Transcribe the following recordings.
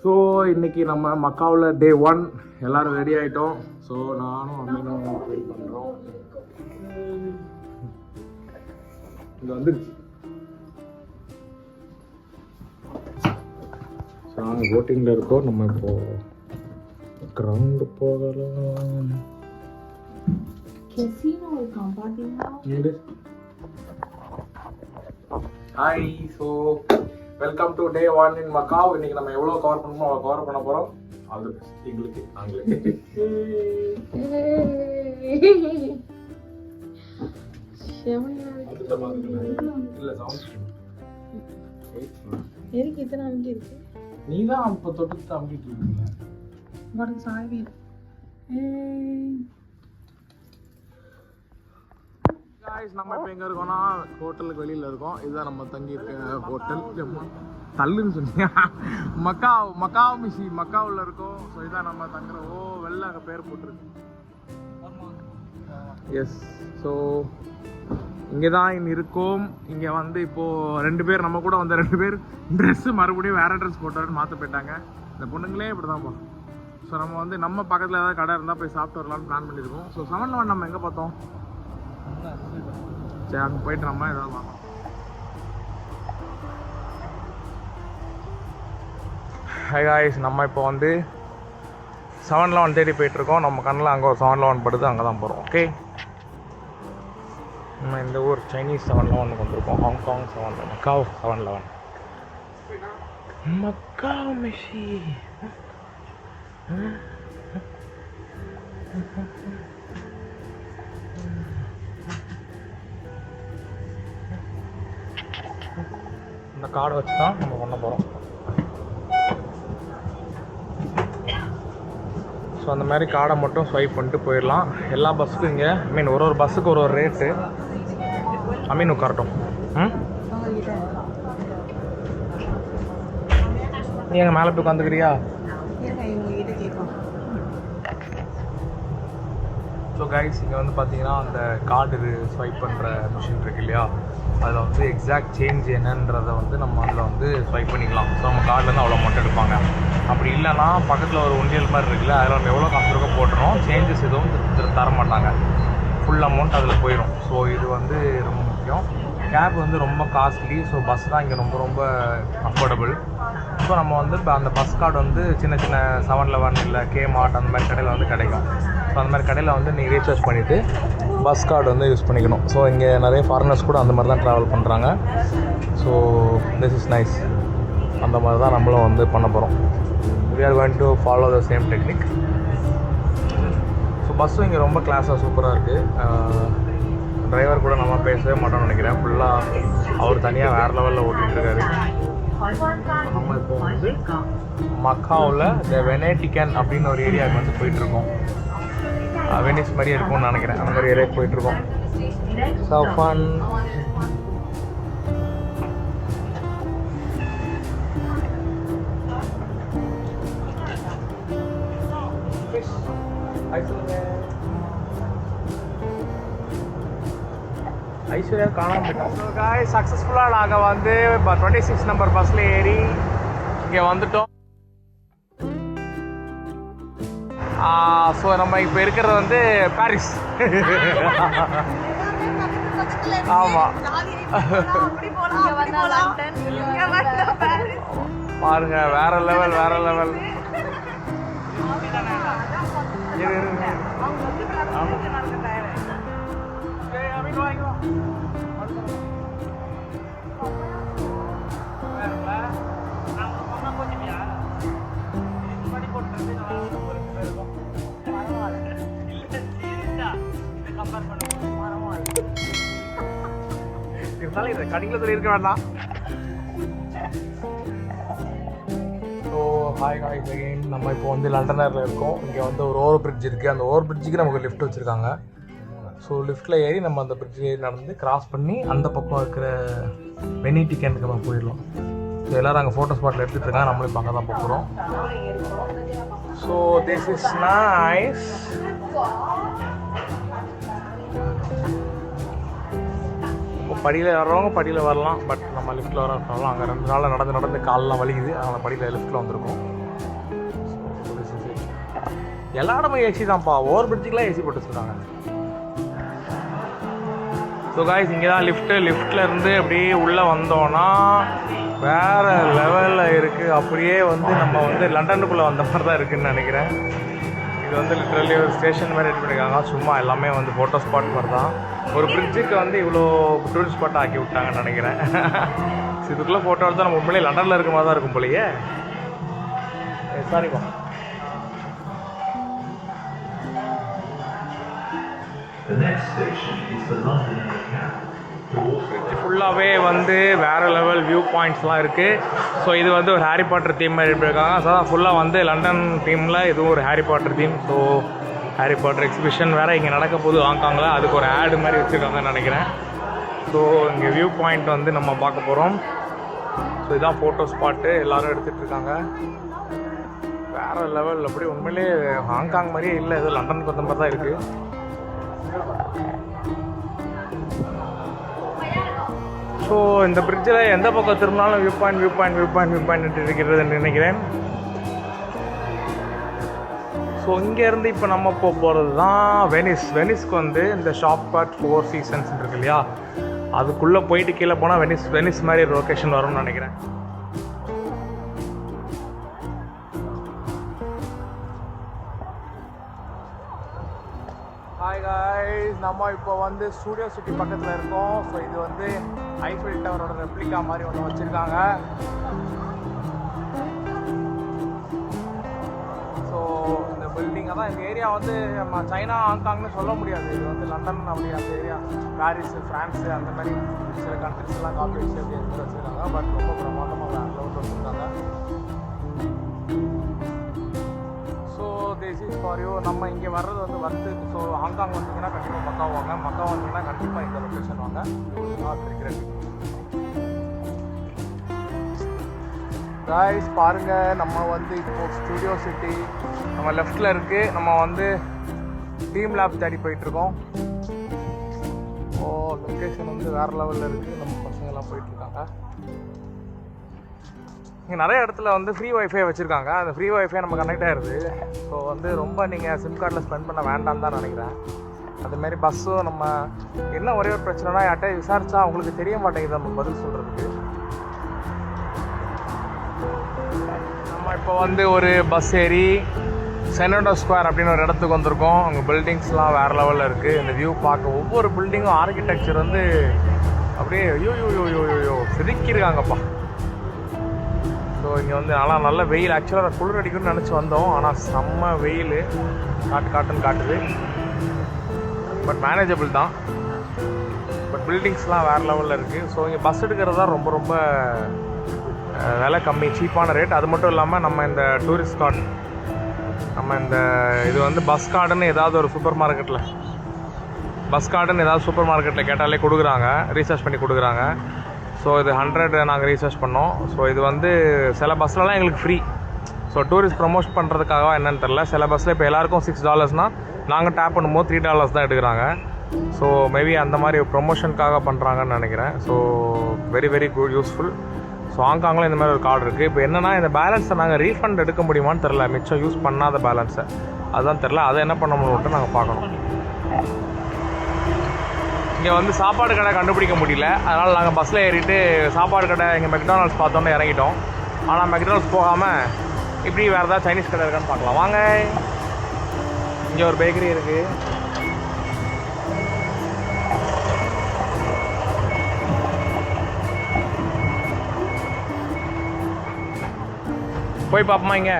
So இன்றைக்கி நம்ம மக்காவில் டே 1 எல்லோரும் ரெடி ஆகிட்டோம். ஸோ நானும் அம்மனும் வெயிட் பண்ணுறோம். இங்கே வந்துருச்சு. ஸோ நாங்கள் போட்டிங்கில் இருக்கோம். நம்ம இப்போது கிரவுண்டு போகலாம். Hi, so welcome to day 1 in macaw. இன்னைக்கு நம்ம எவ்வளோ கவர் பண்ணணுமோ அவ்வளோ கவர் பண்ண போகிறோம். ஆல் தி பெஸ்ட் எங்களுக்கு நாங்களுக்கு. இல்லை சவுண்ட் எதுக்கு இத்தனை அமுக்கி இருக்கு? நீ தான் அப்போ தொட்டு அமுக்கிட்டு இருக்கீங்க. உனக்கு சாவி நம்ம இப்போ எங்கே இருக்கோம்னா ஹோட்டலுக்கு வெளியில் இருக்கோம். இதுதான் நம்ம தங்கி இருக்க ஹோட்டல். தள்ளுன்னு சொன்னீங்க. மக்காவ் மிஷி மக்காவில் இருக்கோம். ஸோ இதான் நம்ம தங்குற. வெளில அங்கே பேர் போட்டிருக்கு. எஸ், ஸோ இங்கே தான் இருக்கோம். இங்கே வந்து இப்போது 2 பேர் நம்ம கூட வந்த 2 பேர் ட்ரெஸ்ஸு மறுபடியும் வேறு ட்ரெஸ் போட்டாருன்னு மாற்ற போயிட்டாங்க. இந்த பொண்ணுங்களே இப்படி தான் போகும். ஸோ நம்ம வந்து நம்ம பக்கத்தில் ஏதாவது கடை இருந்தால் போய் சாப்பிட்டு வரலாம்னு பிளான் பண்ணியிருக்கோம். ஸோ 7-Eleven நம்ம எங்கே பார்த்தோம்? சரி, அங்கே போயிட்டு நம்ம ஏதாவது வாங்கலாம். ஹை காய்ஸ், நம்ம இப்போ வந்து 7-Eleven தேடி போயிட்டுருக்கோம். நம்ம கண்ணில் அங்கே ஒரு 7-Eleven படுது, அங்கே தான் போகிறோம். ஓகே, நம்ம இந்த ஊர் சைனீஸ் 7-Eleven வந்திருக்கோம். Hong Kong 7-Eleven, Macau 7-Eleven. Macau மிஷி. இந்த கார்டை வச்சு தான் நம்ம பண்ண போகிறோம். ஸோ அந்த மாதிரி கார்டை மட்டும் ஸ்வைப் பண்ணிட்டு போயிடலாம். எல்லா பஸ்ஸுக்கும் இங்கே ஒரு பஸ்ஸுக்கு ஒரு ரேட்டு. உட்காரட்டும். நீ எங்கள் மேலே போய் உட்காந்துக்கிறியா? ஸோ கைஸ், இங்கே வந்து பார்த்தீங்கன்னா அந்த கார்டு ஸ்வைப் பண்ணுற மிஷின் இருக்கு இல்லையா, அதில் வந்து எக்ஸாக்ட் சேஞ்ச் என்னன்றதை வந்து நம்ம அதில் வந்து ஸ்வைப் பண்ணிக்கலாம். ஸோ நம்ம கார்டிலேருந்து அவ்வளோ அமௌண்ட் எடுப்பாங்க. அப்படி இல்லைன்னா பக்கத்தில் ஒரு உண்டியல் மாதிரி இருக்குல்ல, அதில் நம்ம எவ்வளோ காசு இருக்கோ போட்டுறோம். சேஞ்சஸ் எதுவும் தர மாட்டாங்க. ஃபுல் அமௌண்ட் அதில் போயிடும். ஸோ இது வந்து ரொம்ப முக்கியம். கேப் வந்து ரொம்ப காஸ்ட்லி. ஸோ பஸ் தான் இங்கே ரொம்ப ரொம்ப அஃபோர்டபுள். ஸோ நம்ம வந்து இப்போ அந்த பஸ் கார்டு வந்து சின்ன சின்ன 7-Eleven இல்லை கேமார்ட் அந்த மாதிரி கடையில் வந்து கிடைக்கும். ஸோ அந்த மாதிரி கடையில் வந்து நீங்கள் ரீசார்ஜ் பண்ணிவிட்டு பஸ் கார்டு வந்து யூஸ் பண்ணிக்கணும். ஸோ இங்கே நிறைய ஃபாரினர்ஸ் கூட அந்த மாதிரி தான் ட்ராவல் பண்ணுறாங்க. So this is nice. அந்த மாதிரி தான் நம்மளும் வந்து பண்ண போகிறோம். we are going to follow the same technique. So பஸ்ஸும் இங்கே ரொம்ப கிளாஸாக சூப்பராக இருக்குது. டிரைவர் கூட நம்ம பேசவே மாட்டோம்னு நினைக்கிறேன். ஃபுல்லாக அவர் தனியாக வேறு லெவலில் ஓட்டிகிட்ருக்காரு. நம்ம இப்போ வந்து மக்காவில் இந்த வெனேட்டிகன் அப்படின்னு ஒரு ஏரியாவுக்கு வந்து போயிட்டுருக்கோம். வெனிஸ் மாதிரி இருக்கும்னு நினைக்கிறேன். அந்த மாதிரி ஏரியாவுக்கு போயிட்டுருக்கோம். So fun. ஐஸ்வர்யா காணாம போயிட்டோம். ஸோ காய்ஸ், சக்ஸஸ்ஃபுல்லாக நாங்கள் வந்து இப்போ 26 நம்பர் பஸ்ஸில் ஏறி இங்கே வந்துட்டோம். ஸோ நம்ம இப்போ இருக்கிறது வந்து பாரிஸ். ஆமாம், பாருங்க, வேற லெவல் வேற லெவல். இருந்தாலும் இதை கடிங்கில் சொல்லியிருக்க வேண்டாம். So hi guys again. நம்ம இப்போ வந்து லண்டனில் இருக்கோம். இங்கே வந்து ஒரு ஓவர் பிரிட்ஜ் இருக்குது. அந்த ஓவர் பிரிட்ஜுக்கு நமக்கு லிஃப்ட் வச்சுருக்காங்க. ஸோ லிஃப்ட்டில் ஏறி நம்ம அந்த பிரிட்ஜில் ஏறி நடந்து கிராஸ் பண்ணி அந்த பக்கம் இருக்கிற வெனிட்டிகனுக்கு நம்ம போயிடலாம். ஸோ எல்லோரும் அங்கே ஃபோட்டோ ஸ்பாட்டில் எடுத்துகிட்டு இருக்காங்க. நம்மளும் இப்போ அங்கே தான் போகிறோம். So this is nice. படியில் வர்றவங்க படியில் வரலாம். பட் நம்ம லிஃப்ட்டில் வரலாம். அங்கே 2 நாளில் நடந்து காலெலாம் வலிக்குது. அதனால் படியில் லிஃப்ட்டில் வந்திருக்கோம். எல்லா இடமும் ஏசி தான்ப்பா. ஓவர் பிரிட்ஜுக்கெலாம் ஏசி போட்டு வச்சுருக்காங்க. ஸோ காய்ஸ் இங்கே தான் லிஃப்ட்டில் இருந்து அப்படியே உள்ளே வந்தோன்னா வேறு லெவலில் இருக்குது. அப்படியே வந்து நம்ம வந்து லண்டனுக்குள்ளே வந்த மாதிரி தான் இருக்குதுன்னு நினைக்கிறேன். இது வந்து லிட்ரலி ஒரு ஸ்டேஷன் மாதிரி ரெடி பண்ணியிருக்காங்க. சும்மா எல்லாமே வந்து ஃபோட்டோ ஸ்பாட் மாதிரி தான். ஒரு பிரிட்ஜுக்கு வந்து இவ்வளோ டூரிஸ்ட் ஸ்பாட் ஆக்கி விட்டாங்கன்னு நினைக்கிறேன். இதுக்குள்ளே ஃபோட்டோ எடுத்தால் நம்ம உண்மையிலே லண்டனில் இருக்க மாதிரி தான் இருக்கும் போலையே. சாரிப்பா. ஃபுல்லாகவே வந்து வேறு லெவல் வியூ பாயிண்ட்ஸ்லாம் இருக்குது. ஸோ இது வந்து ஒரு ஹாரி பாட்டர் தீம் மாதிரி இருக்காங்க. ஸோ ஃபுல்லாக வந்து லண்டன் தீமில் இதுவும் ஒரு Harry Potter theme. So Harry Potter exhibition வேறு இங்கே நடக்க போது ஹாங்காங்கில். அதுக்கு ஒரு ஆடு மாதிரி வச்சுருக்காங்கன்னு நினைக்கிறேன். ஸோ இங்கே வியூ பாயிண்ட் வந்து நம்ம பார்க்க போகிறோம். ஸோ இதுதான் ஃபோட்டோ ஸ்பாட்டு. எல்லோரும் எடுத்துகிட்டு இருக்காங்க. வேறு லெவல். அப்படி உண்மையிலே ஹாங்காங் மாதிரியே இல்லை, இது லண்டனுக்கு வந்த மாதிரி தான் இருக்குது. ஸோ இந்த பிரிட்ஜில் எந்த பக்கம் திரும்பினாலும் வியூ பாயிண்ட் இருக்கிறதுன்னு நினைக்கிறேன். ஸோ இங்கேருந்து இப்போ நம்ம போகிறது தான் வெனிஸ்க்கு வந்து இந்த ஷாப் அட் 4 Seasons இருக்கு இல்லையா, அதுக்குள்ளே போயிட்டு கீழே போனால் வெனிஸ் மாதிரி ஒரு லொக்கேஷன் வரும்னு நினைக்கிறேன். ஹாய் காய்ஸ், நம்ம இப்போ வந்து ஸ்டூடியோ சிட்டி பக்கத்தில் இருக்கோம். ஸோ இது வந்து ஐஃபில் டவரோட ரெப்ளிகா மாதிரி ஒன்று வச்சுருக்காங்க. ஸோ இந்த பில்டிங்கை தான், இந்த ஏரியா வந்து நம்ம சைனா ஹாங்காங்னு சொல்ல முடியாது. இது வந்து லண்டன் அப்படி அந்த ஏரியா, பாரிஸ், ஃப்ரான்ஸு அந்த மாதிரி சில கண்ட்ரிஸ் எல்லாம் காப்பி வச்சு அப்படி எடுத்து வச்சுருக்காங்க. பட் ரொம்ப பிரமாண்டமாக வேறு லெவலில் வச்சுருக்காங்க. This is for you. நம்ம இங்கே வர்றது வந்து வர்த்து. ஸோ ஹாங்காங் வந்தீங்கன்னா கண்டிப்பாக மக்கா வாங்க. மக்கா வந்தீங்கன்னா கண்டிப்பாக இந்த லொக்கேஷன் வாங்க. இருக்கிறேன் காய்ஸ், பாருங்கள். நம்ம வந்து இப்போது ஸ்டூடியோ சிட்டி நம்ம லெஃப்டில் இருக்குது. நம்ம வந்து டீம் லேப் தேடி போயிட்டுருக்கோம். லொக்கேஷன் வந்து வேறு லெவலில் இருக்குது. நம்ம பசங்கள்லாம் போயிட்டுருக்காங்க. இங்கே நிறைய இடத்துல வந்து ஃப்ரீ ஒய்ஃபை வச்சுருக்காங்க. அந்த ஃப்ரீ ஒய்ஃபை நம்ம கனெக்ட் ஆகிடுது. ஸோ வந்து ரொம்ப நீங்கள் சிம் கார்டில் ஸ்பெண்ட் பண்ண வேண்டாம்னு தான் நினைக்கிறேன். அதுமாரி பஸ்ஸும் நம்ம என்ன ஒரே ஒரு பிரச்சனைனா, யார்கிட்ட விசாரித்தா அவங்களுக்கு தெரிய மாட்டேங்குது நம்ம பதில் சொல்கிறதுக்கு. நம்ம இப்போ வந்து ஒரு பஸ் ஏறி செனடோ ஸ்கொயர் அப்படின்னு ஒரு இடத்துக்கு வந்திருக்கோம். அங்கே பில்டிங்ஸ்லாம் வேறு லெவலில் இருக்குது. இந்த வியூ பார்க்க ஒவ்வொரு பில்டிங்கும் ஆர்கிடெக்சர் வந்து அப்படியே யூ செதுக்கியிருக்காங்கப்பா. ஸோ இங்கே வந்து நல்ல வெயில். ஆக்சுவலாக குளிர் அடிக்கும்னு நினச்சி வந்தோம், ஆனால் செம்ம வெயில் காட்டுன்னு காட்டுது. பட் மேனேஜபிள் தான். பட் பில்டிங்ஸ்லாம் வேறு லெவலில் இருக்குது. ஸோ இங்கே பஸ் எடுக்கிறது தான் ரொம்ப ரொம்ப விலை கம்மி, சீப்பான ரேட். அது மட்டும் இல்லாமல் நம்ம இந்த டூரிஸ்ட் கார்டு, நம்ம இந்த இது வந்து பஸ் கார்டுன்னு ஏதாவது ஒரு சூப்பர் மார்க்கெட்டில் கேட்டாலே கொடுக்குறாங்க, ரீசார்ஜ் பண்ணி கொடுக்குறாங்க. ஸோ இது 100 நாங்கள் ரீசார்ஜ் பண்ணோம். ஸோ இது வந்து சில பஸ்லலாம் எங்களுக்கு ஃப்ரீ. ஸோ டூரிஸ்ட் ப்ரமோட் பண்ணுறதுக்காக என்னென்னு தெரில. சில பஸ்ஸில் இப்போ எல்லாேருக்கும் $6 நாங்கள் டேப் பண்ணும்போது $3 தான் எடுக்கிறாங்க. ஸோ மேபி அந்த மாதிரி ப்ரொமோஷனுக்காக பண்ணுறாங்கன்னு நினைக்கிறேன். So very very good, useful. So ஹாங்காங்கில் இந்த மாதிரி ஒரு கார்டு இருக்குது. இப்போ என்னென்னா, இந்த பேலன்ஸை நாங்கள் ரீஃபண்ட் எடுக்க முடியுமான்னு தெரில. மிச்சம் யூஸ் பண்ணாத பேலன்ஸை அதுதான் தெரில. அதை என்ன பண்ண முடியும்ட்டு நாங்கள் பார்க்கணும். இங்கே வந்து சாப்பாடு கடை கண்டுபிடிக்க முடியல. அதனால் நாங்கள் பஸ்ஸில் ஏறிட்டு சாப்பாடு கடை இங்கே மெக்டானல்ட்ஸ் பார்த்தோன்னே இறங்கிட்டோம். ஆனால் மெக்டானல்ட்ஸ் போகாமல் இப்படி வேறு ஏதாவது சைனீஸ் கடை இருக்கான்னு பார்க்கலாம் வாங்க. இங்கே ஒரு பேக்கரி இருக்குது. போய் பார்ப்போமா இங்கே?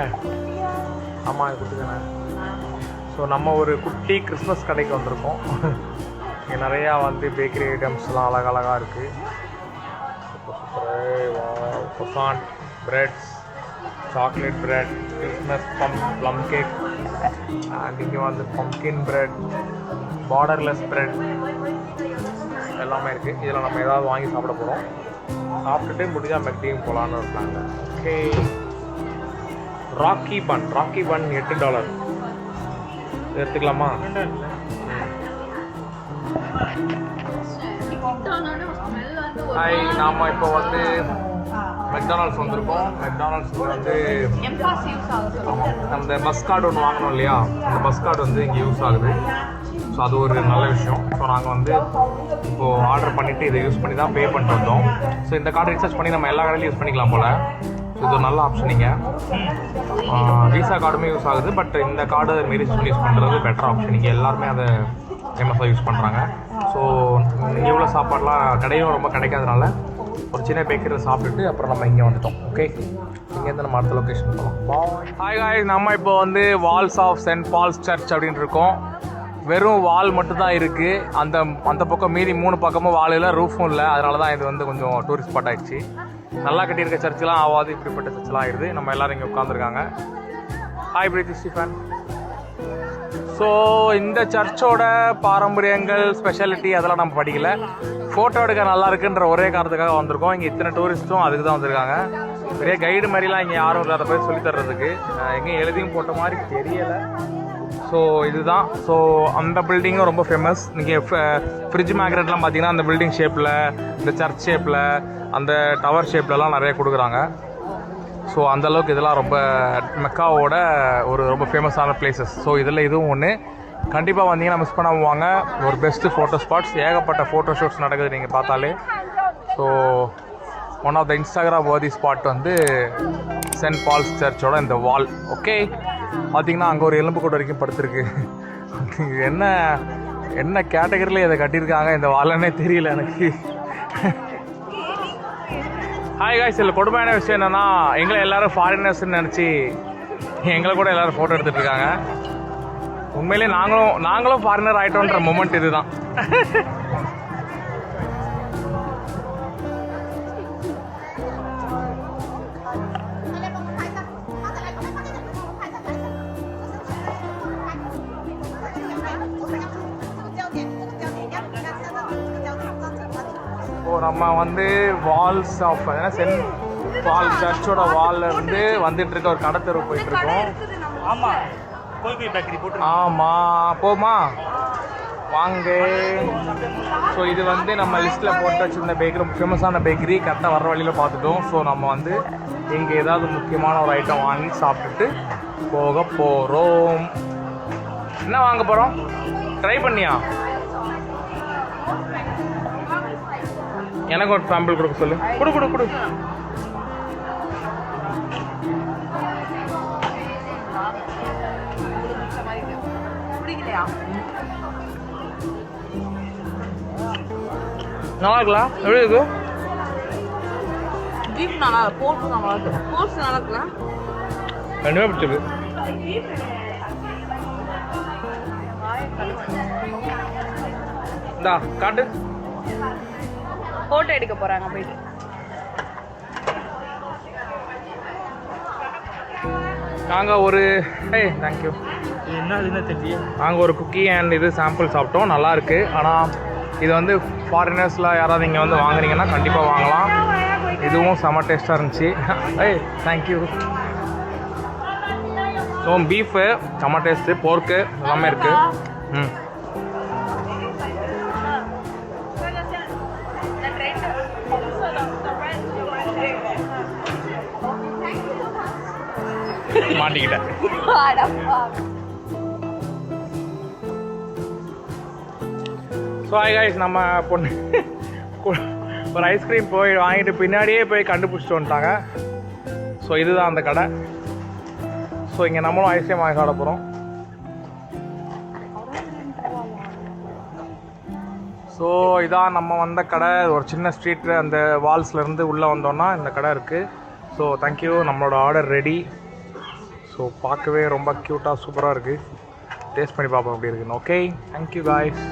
ஆமாம், இது கொடுத்துக்கண்ணே. ஸோ நம்ம ஒரு குட்டி கிறிஸ்மஸ் கடைக்கு வந்திருக்கோம். இங்கே நிறையா வந்து பேக்கரி ஐட்டம்ஸ்லாம் அழகழகாக இருக்குது. croissant, breads, chocolate bread, Christmas plum cake, and இங்கே வந்து pumpkin bread, borderless bread எல்லாமே இருக்குது. இதில் நம்ம ஏதாவது வாங்கி சாப்பிட போகிறோம். சாப்பிட்டுட்டு முடிஞ்சால் மெக்டியும் போகலான்னு ஒரு பிளான். ஓகே, ராக்கி பன் $8 எடுத்துக்கலாமா? ஹாய், நாம் இப்போ வந்து மெக்டானல்ட்ஸ் வந்திருக்கோம். மெக்டானல்ட்ஸ் வந்து அந்த பஸ் கார்டு ஒன்று வாங்கணும் இல்லையா, அந்த பஸ் கார்டு வந்து இங்கே யூஸ் ஆகுது. ஸோ அது ஒரு நல்ல விஷயம். ஸோ நாங்கள் வந்து இப்போது ஆர்டர் பண்ணிவிட்டு இதை யூஸ் பண்ணி தான் பே பண்ணிட்டு வந்தோம். ஸோ இந்த கார்டு ரீசார்ஜ் பண்ணி நம்ம எல்லா கடையிலையும் யூஸ் பண்ணிக்கலாம் போல். ஸோ இது ஒரு நல்ல ஆப்ஷன். நீங்கள் விசா கார்டுமே யூஸ் ஆகுது, பட் இந்த கார்டு மாரி யூஸ் பண்ணுறது பெட்டர் ஆப்ஷன். நீங்கள் எல்லாருமே அதை ஃபேமஸாக யூஸ் பண்ணுறாங்க. ஸோ இங்கே உள்ள சாப்பாடெலாம் கடையும் ரொம்ப கிடைக்காதனால ஒரு சின்ன பேக்கரியில் சாப்பிட்டுட்டு அப்புறம் நம்ம இங்கே வந்துட்டோம். ஓகே, இங்கேருந்து நம்ம அடுத்த லொக்கேஷன் போகலாம். ஹாய் காய்ஸ், நம்ம இப்போ வந்து walls of Saint Paul's church அப்படின்னு இருக்கோம். வெறும் வால் மட்டும் தான் இருக்குது. அந்த பக்கம் மீதி 3 பக்கமும் வால் இல்லை, ரூஃபும் இல்லை. அதனால தான் இது வந்து கொஞ்சம் டூரிஸ்ட் ஸ்பாட் ஆகிடுச்சு. நல்லா கட்டியிருக்க சர்ச்செலாம் ஆகாது, இப்படிப்பட்ட சர்ச்செலாம் ஆயிடுது. நம்ம எல்லோரும் இங்கே உட்காந்துருக்காங்க. ஹாய் பிரீத்தி ஸ்டீஃபன். ஸோ இந்த சர்ச்சோட பாரம்பரியங்கள், ஸ்பெஷாலிட்டி அதெல்லாம் நம்ம படிக்கல. ஃபோட்டோ எடுக்க நல்லா இருக்குன்ற ஒரே காரணத்துக்காக வந்திருக்கோம். இங்கே இத்தனை டூரிஸ்ட்டும் அதுக்கு தான் வந்திருக்காங்க. பெரிய கைடு மாதிரிலாம் இங்கே யாரும் இல்லாத போய் சொல்லித்தர்றதுக்கு எங்கேயும் எழுதியும் போட்ட மாதிரி தெரியலை. ஸோ இதுதான். ஸோ அந்த பில்டிங்கும் ரொம்ப ஃபேமஸ். நீங்கள் ஃப்ரிட்ஜ் மேக்னெட்லாம் பார்த்தீங்கன்னா அந்த பில்டிங் ஷேப்பில், இந்த சர்ச் ஷேப்பில், அந்த டவர் ஷேப்லலாம் நிறைய கொடுக்குறாங்க. ஸோ அந்தளவுக்கு இதெல்லாம் ரொம்ப மெக்காவோட ஒரு ரொம்ப ஃபேமஸான பிளேசஸ். ஸோ இதில் இதுவும் ஒன்று. கண்டிப்பாக வந்தீங்கன்னா மிஸ் பண்ணாமல் வாங்க. ஒரு பெஸ்ட்டு ஃபோட்டோ ஸ்பாட்ஸ், ஏகப்பட்ட ஃபோட்டோ ஷூட்ஸ் நடக்குது நீங்கள் பார்த்தாலே. So one of the Instagram worthy spot வந்து சென்ட் பால்ஸ் சர்ச்சோட இந்த வால். ஓகே, பார்த்தீங்கன்னா அங்கே ஒரு எலும்பு கூடு வரைக்கும் படுத்துருக்கு. என்ன கேட்டகரியில் இதை கட்டியிருக்காங்க இந்த வால்னே தெரியல எனக்கு. ஹாய் காய்ஸ், இதில் கொடுமையான விஷயம் என்னென்னா, எங்களை எல்லோரும் ஃபாரினர்ஸ்ன்னு நினச்சி எங்களை கூட எல்லோரும் ஃபோட்டோ எடுத்துகிட்டு இருக்காங்க. உண்மையிலே நாங்களும் ஃபாரினர் ஆகிட்டோன்ற மொமெண்ட் இது தான். நம்ம வந்து வால்ஸ் ஆஃப் சென்ட் பால் சர்ச்சோட வால்ல இருந்து வந்துட்டு இருக்க ஒரு கடை தெரு போயிட்டு இருக்கோம். ஆமாம், போமா வாங்க. ஸோ இது வந்து நம்ம லிஸ்ட்டில் போட்டு வச்சுருந்த பேக்கரி, ஃபேமஸான பேக்கரி. கரெக்டாக வர வழியில் பார்த்துட்டோம். ஸோ நம்ம வந்து இங்கே ஏதாவது முக்கியமான ஒரு ஐட்டம் வாங்கி சாப்பிட்டுட்டு போக போகிறோம். என்ன வாங்க போகிறோம்? ட்ரை பண்ணியா? எனக்கு ஒரு சாம்பிள் கொடுக்க சொல்லு. கொடு. நல்லா இருக்கலாம். எப்படி இருக்கு? கண்டிப்பாக பிடிச்சிருக்கு. இந்தா காட்டு. போட்டோ எடுக்க போறாங்க போயிட்டு. நாங்கள் ஒரு தேங்க்யூ. என்ன தெரியும், நாங்கள் ஒரு குக்கி அண்ட் இது சாம்பிள் சாப்பிட்டோம். நல்லா இருக்கு. ஆனால் இது வந்து ஃபாரினர்ஸில் யாராவது இங்கே வந்து வாங்குறீங்கன்னா கண்டிப்பாக வாங்கலாம். இதுவும் செம்ம டேஸ்ட்டாக இருந்துச்சு. தேங்க்யூ. ஸோ பீஃபு செம்ம டேஸ்ட்டு, போர்க்கு எல்லாமே இருக்குது. மாட்டிக்கிட்டேன். ஸோ ஹாய் காய்ஸ், நம்ம பொண்ணு ஒரு ஐஸ்கிரீம் போய் வாங்கிட்டு பின்னாடியே போய் கண்டுபிடிச்சிட்டு வந்துட்டாங்க. ஸோ இதுதான் அந்த கடை. ஸோ இங்கே நம்மளும் ஐஸ்கிரீம் வாங்கி சாப்பிட போகிறோம். ஸோ இதான் நம்ம வந்த கடை. ஒரு சின்ன ஸ்ட்ரீட்டு, அந்த வால்ஸ்லேருந்து உள்ளே வந்தோன்னா இந்த கடை இருக்குது. So thank you. நம்மளோட ஆர்டர் ரெடி. ஸோ பார்க்கவே ரொம்ப க்யூட்டாக சூப்பராக இருக்குது. டேஸ்ட் பண்ணி பார்ப்போம் எப்படி இருக்குன்னு. Okay, thank you guys.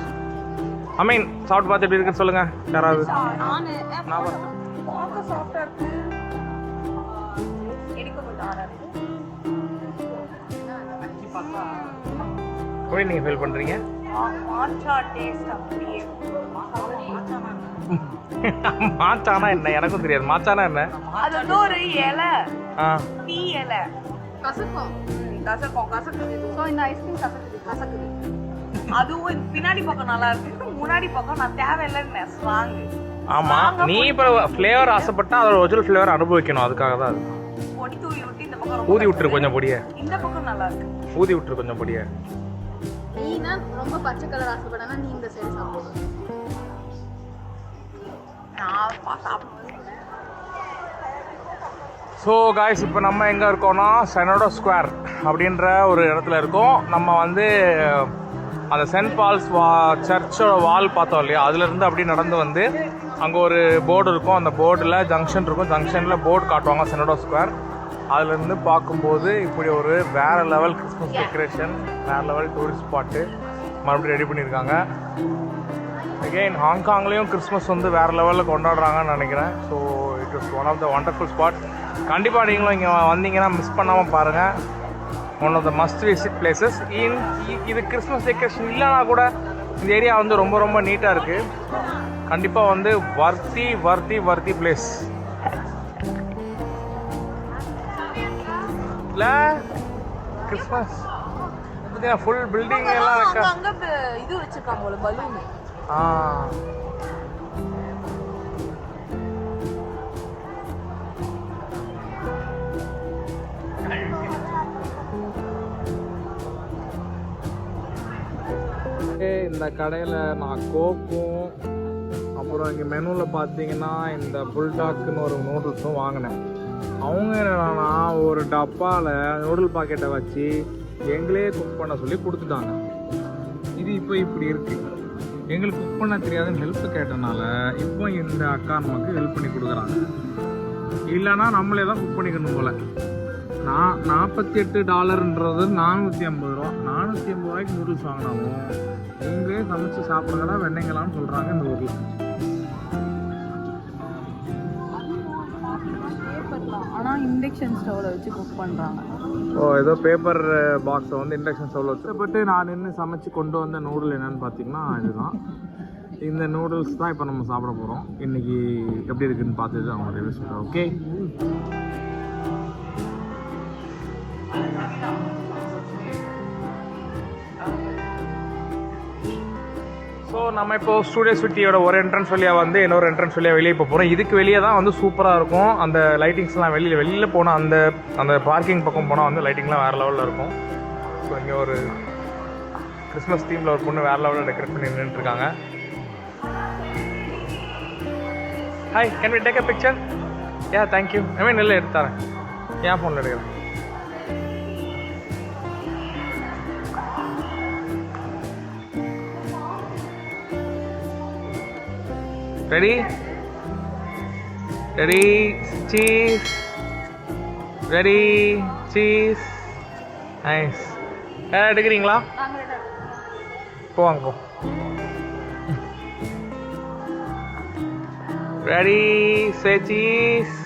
சாப்பிட்டு பார்த்து எப்படி இருக்குன்னு சொல்லுங்கள் யாராவது. எப்படி நீங்கள் ஃபீல் பண்ணுறீங்க? மாச்சானா என்ன? எனக்கும் தெரியாது. மாச்சானா என்ன? அது வந்து ஒரு இலை, டீ இலை. கசக்கும். ஸோ இந்த ஐஸ்கிரீம் கசக்குது. அதுவும் பின்னாடி பக்கம் நல்லா இருக்கு, முன்னாடி பக்கம் நான் தேவையில்லைன்னு ஸ்ட்ராங். ஆமாம், நீ இப்போ ஃப்ளேவர் ஆசைப்பட்டா அதோட ஒரிஜினல் ஃப்ளேவர் அனுபவிக்கணும். அதுக்காக தான் அது பொடி தூவி விட்டு இந்த பக்கம் ரொம்ப ஊதி விட்டுரு கொஞ்சம் பொடியை. இந்த பக்கம் நல்லா இருக்கு. ஊதி விட்டுரு கொஞ்சம் பொடியை. நீனா ரொம்ப பச்சை கலர் ஆசைப்படனா நீ இந்த சைடு சாப்பிடு. நான் சாப்பிடுவேன். ஸோ காய்ஸ், இப்போ நம்ம எங்கே இருக்கோம்னா செனடோ ஸ்கொயர் அப்படின்ற ஒரு இடத்துல இருக்கோம். நம்ம வந்து அந்த சென்ட் பால்ஸ் சர்ச்சோட வால் பார்த்தோம் இல்லையா, அதுலேருந்து அப்படியே நடந்து வந்து அங்கே ஒரு போர்டு இருக்கும். அந்த போர்டில் ஜங்ஷன் இருக்கும். ஜங்ஷனில் போர்டு காட்டுவாங்க செனடோ ஸ்கொயர். அதுலேருந்து பார்க்கும்போது இப்படி ஒரு வேறு லெவல் கிறிஸ்மஸ் டெக்கரேஷன், வேறு லெவல் டூரிஸ்ட் ஸ்பாட்டு மறுபடியும் ரெடி பண்ணியிருக்காங்க. அகெயின் ஹாங்காங்லேயும் கிறிஸ்மஸ் வந்து வேறு லெவலில் கொண்டாடுறாங்கன்னு நினைக்கிறேன். So it is one of the wonderful spot. கண்டிப்பாக நீங்களும் இங்கே வந்தீங்கன்னா மிஸ் பண்ணாமல் பாருங்கள். One of the must visit places. இது கிறிஸ்மஸ் டெக்கரேஷன் இல்லைனா கூட இந்த ஏரியா வந்து ரொம்ப ரொம்ப நீட்டாக இருக்குது. கண்டிப்பாக வந்து வர்த்தி பிளேஸ் இல்லை கிறிஸ்மஸ் ஃபுல் பில்டிங் எல்லாம் இருக்கா. அங்க இது வச்சிருக்காங்க போல பலூன். இந்த கடையில் நான் கோக்கும், அப்புறம் இங்கே மெனுவில் பார்த்தீங்கன்னா இந்த புல்டாக்குன்னு ஒரு நூடுல்ஸும் வாங்கினேன். அவங்க என்னன்னா ஒரு டப்பாவில் நூடுல் பாக்கெட்டை வச்சு எங்களே குக் பண்ண சொல்லி கொடுத்துட்டாங்க. இது இப்போ இப்படி இருக்குது. எங்களுக்கு குக் பண்ண தெரியாதுன்னு ஹெல்ப் கேட்டனால இப்போ இந்த அக்கா நமக்கு ஹெல்ப் பண்ணி கொடுக்குறாங்க. இல்லைன்னா நம்மளே தான் குக் பண்ணிக்கணும் போல். $48 450 ரூபா. 450 ரூபாய்க்கு நூடுல்ஸ் வாங்கினாலும் நீங்களே சமைச்சு சாப்பிடுங்கடா வெண்ணெய்ங்களான்னு சொல்கிறாங்க இந்த ஊரில். ஆனால் இண்டக்ஷன் ஸ்டவ்வில் வச்சு குக் பண்ணுறாங்க. ஏதோ பேப்பர் பாக்ஸை வந்து இண்டக்ஷன் ஸ்டவ்வில் வச்சுப்பட்டு நான் நின்று சமைச்சு கொண்டு வந்த நூடுல் என்னென்னு பார்த்தீங்கன்னா இதுதான். இந்த நூடுல்ஸ் தான் இப்போ நம்ம சாப்பிட போகிறோம். இன்றைக்கி எப்படி இருக்குதுன்னு பார்த்துட்டு அவங்க ரிவ்யூ சொல்கிறேன். ஓகே, ஸோ நம்ம இப்போ ஸ்டூடியோ சிட்டியோட ஒரு என்ட்ரன்ஸ் வழியாக வந்து இன்னொரு என்ட்ரன்ஸ் வழியாக வெளியே இப்போ போகிறோம். இதுக்கு வெளியே தான் வந்து சூப்பராக இருக்கும். அந்த லைட்டிங்ஸ்லாம் வெளியில் போனால் அந்த பார்க்கிங் பக்கம் போனால் வந்து லைட்டிங்லாம் வேறு லெவலில் இருக்கும். ஸோ இங்கே ஒரு கிறிஸ்மஸ் தீமில் ஒரு பொண்ணு வேறு லெவலில் டெக்கரேட் பண்ணி நின்றுட்டுருக்காங்க. Hi, can we take a picture? Thank you. இல்லை எடுத்து தரேன். ஏன் ஃபோனில் எடுக்கிறேன். Ready? Cheese. Ready? Cheese. Nice. எடுக்கிறீங்களா? போவாங்க போ. Ready? Say cheese.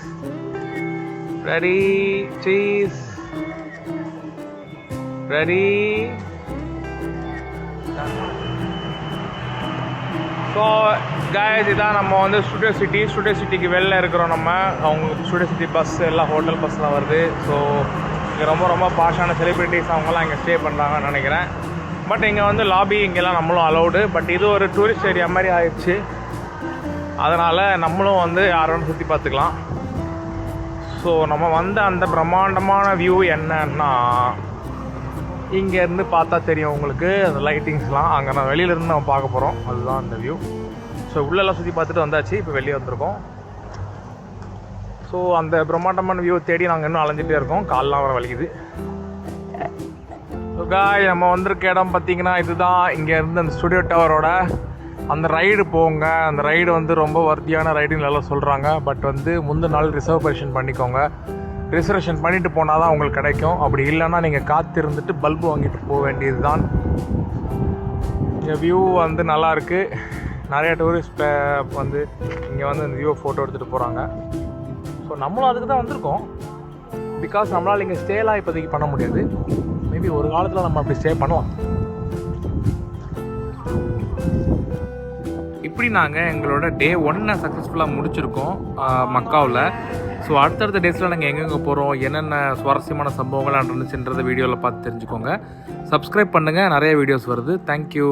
Ready? Cheese. Ready? So guys, இதான் நம்ம வந்து ஸ்டூடியோ சிட்டிக்கு வெளில இருக்கிறோம். நம்ம அவங்க ஸ்டூடியோ சிட்டி பஸ் எல்லாம் ஹோட்டல் பஸ்லாம் வருது. ஸோ இங்கே ரொம்ப ரொம்ப பாஷான செலிப்ரிட்டிஸ் அவங்களாம் இங்கே ஸ்டே பண்ணுறாங்கன்னு நினைக்கிறேன். பட் இங்கே வந்து லாபி இங்கெல்லாம் நம்மளும் அலௌடு. பட் இது ஒரு டூரிஸ்ட் ஏரியா மாதிரி ஆயிடுச்சு. அதனால் நம்மளும் வந்து யாரும் சுற்றி பார்த்துக்கலாம். ஸோ நம்ம வந்து அந்த பிரம்மாண்டமான வியூ என்னன்னா இங்கேருந்து பார்த்தா தெரியும் உங்களுக்கு அந்த லைட்டிங்ஸ்லாம். அங்கே நான் வெளியிலேருந்து நம்ம பார்க்க போகிறோம். அதுதான் அந்த வியூ. ஸோ உள்ளெல்லாம் சுற்றி பார்த்துட்டு வந்தாச்சு. இப்போ வெளியே வந்திருக்கோம். ஸோ அந்த பிரம்மாண்டமான வியூ தேடி நாங்கள் இன்னும் அலைஞ்சிட்டே இருக்கோம். கால்லாம் வர வலிக்குது. ஸோ காய், நம்ம வந்திருக்க இடம் பார்த்திங்கன்னா இதுதான். இங்கேருந்து அந்த ஸ்டுடியோ டவரோட அந்த ரைடு போங்க. அந்த ரைடு வந்து ரொம்ப வர்த்தியான ரைடுன்னு எல்லாம் சொல்கிறாங்க. பட் வந்து முந்தின நாள் ரிசர்வேஷன் பண்ணிக்கோங்க. ரிசர்வேஷன் பண்ணிவிட்டு போனால் தான் உங்களுக்கு கிடைக்கும். அப்படி இல்லைன்னா நீங்கள் காத்திருந்துட்டு பல்பு வாங்கிட்டு போக வேண்டியது தான். இந்த வியூ வந்து நல்லாயிருக்கு. நிறைய டூரிஸ்ட் வந்து இங்கே வந்து இந்த வியூ ஃபோட்டோ எடுத்துகிட்டு போகிறாங்க. ஸோ நம்மளும் அதுக்கு தான் வந்திருக்கோம். பிகாஸ் நம்மளால் இங்கே ஸ்டேலாம் இப்போதைக்கு பண்ண முடியாது. மேபி ஒரு காலத்தில் நம்ம அப்படி ஸ்டே பண்ணலாம். இப்படி நாங்கள் எங்களோட டே 1 சக்ஸஸ்ஃபுல்லாக முடிச்சிருக்கோம் மக்காவில். ஸோ அடுத்தடுத்த டேஸில் நாங்கள் எங்கெங்கே போகிறோம், என்னென்ன சுவாரஸ்யமான சம்பவங்கள்லாம் நடந்துச்சுன்றதை வீடியோவில் பார்த்து தெரிஞ்சுக்கோங்க. சப்ஸ்கிரைப் பண்ணுங்கள், நிறைய வீடியோஸ் வருது. தேங்க்யூ.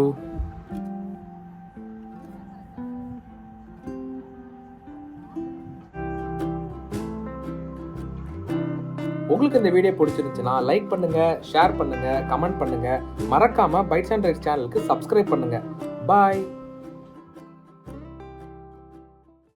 உங்களுக்கு உங்களுக்கு இந்த வீடியோ பிடிச்சிருந்துச்சுன்னா லைக் பண்ணுங்கள், ஷேர் பண்ணுங்கள், கமெண்ட் பண்ணுங்கள். மறக்காமல் பைட்ஸ் அண்ட் ரைட்ஸ் சேனலுக்கு சப்ஸ்கிரைப் பண்ணுங்கள். பாய்.